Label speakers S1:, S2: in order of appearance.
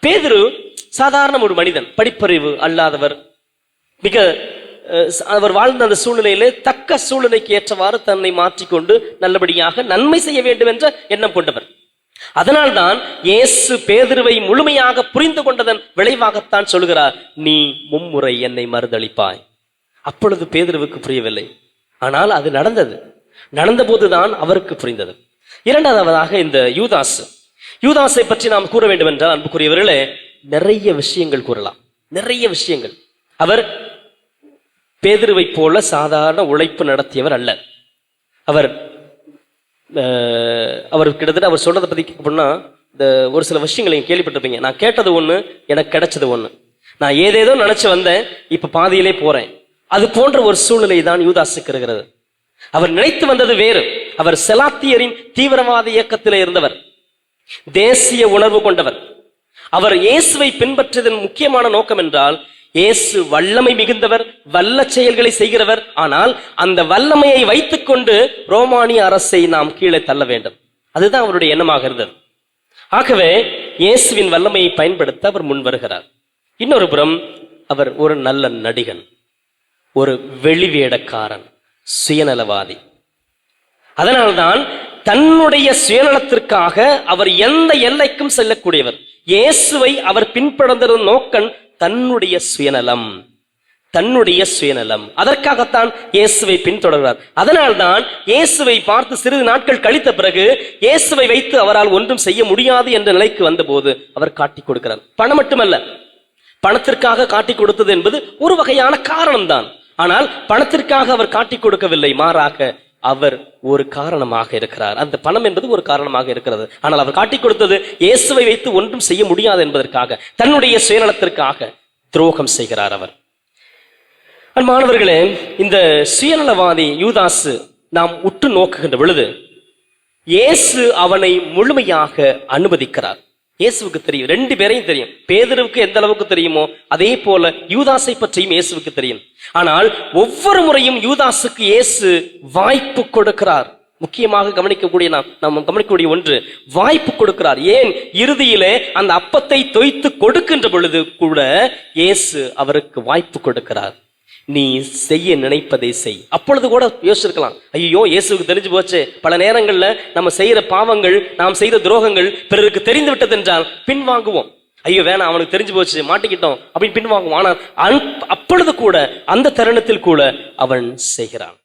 S1: பேதுரு சாதாரண ஒரு மனிதன், படிப்பறிவு அல்லாதவர். மிக அவர் வாழ்ந்த அந்த சூழ்நிலையிலே தக்க சூழ்நிலைக்கு ஏற்றவாறு தன்னை மாற்றிக்கொண்டு நல்லபடியாக நன்மை செய்ய வேண்டும் என்ற எண்ணம் கொண்டவர். அதனால்தான் இயேசு பேதுருவை முழுமையாக புரிந்து கொண்டதன் விளைவாகத்தான் சொல்கிறார், நீ மும்முறை என்னை மறுதளிப்பாய். அப்பொழுது பேதுருவுக்கு புரியவில்லை, ஆனால் அது நடந்தது. நடந்த போதுதான் அவருக்கு புரிந்தது. இரண்டாவதாக இந்த யூதாசை பற்றி நாம் கூற வேண்டும் என்றால், அன்புக்குரியவர்களே, நிறைய விஷயங்கள் கூறலாம், நிறைய விஷயங்கள். அவர் பேதுருவை போல சாதாரண உழைப்பு நடத்தியவர் அல்ல. அவர் கிட்டத்தட்ட அவர் சொல்றதை பத்தி கேட்கணும்னா, இந்த ஒரு சில விஷயங்களை கேள்விப்பட்டிருப்பீங்க. நான் கேட்டது ஒண்ணு, எனக்கு கிடைச்சது ஒண்ணு. நான் ஏதேதோ நினைச்சு வந்தேன், இப்ப பாதியிலே போறேன். அது போன்ற ஒரு சூழ்நிலை தான் யூதாசுக்கு இருக்கிறது. அவர் நினைத்து வந்தது வேறு. அவர் செலாத்தியரின் தீவிரவாத இயக்கத்திலே இருந்தவர், தேசிய உணர்வு கொண்டவர். அவர் இயேசுவை பின்பற்றியதன் முக்கியமான நோக்கம் என்றால், இயேசு வல்லமை மிகுந்தவர், வல்ல செயல்களை செய்கிறவர். ஆனால் அந்த வல்லமையை வைத்துக் கொண்டு ரோமானிய அரசை நாம் கீழே தள்ள வேண்டும். அதுதான் அவருடைய எண்ணமாக இருந்தது. ஆகவே இயேசுவின் வல்லமையை பயன்படுத்த அவர் முன் வருகிறார். இன்னொரு புறம் அவர் ஒரு நல்ல நடிகன், ஒரு வெளிவேடக்காரன், சுயநலவாதி. அதனால்தான் தன்னுடைய சுயநலத்திற்காக அவர் எந்த எல்லைக்கும் செல்லக்கூடியவர். இயேசுவை அவர் பின்பற்றுவதன் நோக்கம் தன்னுடைய சுயநலம். அதற்காகத்தான் இயேசுவை பின்தொடர்கிறார். அதனால்தான் இயேசுவை பார்த்து சிறிது நாட்கள் கழித்த பிறகு இயேசுவை வைத்து அவரால் ஒன்றும் செய்ய முடியாது என்ற நிலைக்கு வந்தபோது அவர் காட்டிக் கொடுக்கிறார். பணம் மட்டுமல்ல, பணத்திற்காக காட்டிக் கொடுத்தது என்பது ஒரு வகையான காரணம்தான். ஆனால் பணத்திற்காக அவர் காட்டிக் கொடுக்கவில்லை, மாறாக அவர் ஒரு காரணமாக இருக்கிறார். அந்த பணம் என்பது ஒரு காரணமாக இருக்கிறது. ஆனால் அவர் காட்டிக் கொடுத்தது இயேசுவை வைத்து ஒன்றும் செய்ய முடியாது என்பதற்காக, தன்னுடைய சுயநலத்திற்காக துரோகம் செய்கிறார் அவர். மாணவர்களே, இந்த சுயநலவாதி யூதாசு நாம் உற்று நோக்குகின்ற பொழுது இயேசு அவனை முழுமையாக அனுமதிக்கிறார். இயேசுவுக்கு தெரியும், ரெண்டு பேரையும் தெரியும். பேதுருவுக்கு எந்த அளவுக்கு தெரியுமோ அதே போல யூதாசை பற்றியும் இயேசுவுக்கு தெரியும். ஆனால் ஒவ்வொரு முறையும் யூதாசுக்கு இயேசு வாய்ப்பு கொடுக்கிறார். முக்கியமாக நாம் கவனிக்கக்கூடிய ஒன்று, வாய்ப்பு கொடுக்கிறார். ஏன், இறுதியிலே அந்த அப்பத்தை தோய்த்து கொடுக்கின்ற பொழுது கூட இயேசு அவருக்கு வாய்ப்பு கொடுக்கிறார். நீ செய்ய நினைப்பதை செய். அப்பொழுது கூட யோசிச்சிருக்கலாம், ஐயோ இயேசுக்கு தெரிஞ்சு போச்சு, பல நேரங்கள்ல நம்ம செய்யற பாவங்கள், நாம் செய்த துரோகங்கள் பிறருக்கு தெரிந்து விட்டது என்றால் பின்வாங்குவோம். ஐயோ வேணாம், அவனுக்கு தெரிஞ்சு போச்சு, மாட்டிக்கிட்டோம் அப்படின்னு பின்வாங்குவோம். ஆனால் அப்பொழுது கூட, அந்த தருணத்தில் கூட அவன் செய்கிறான்.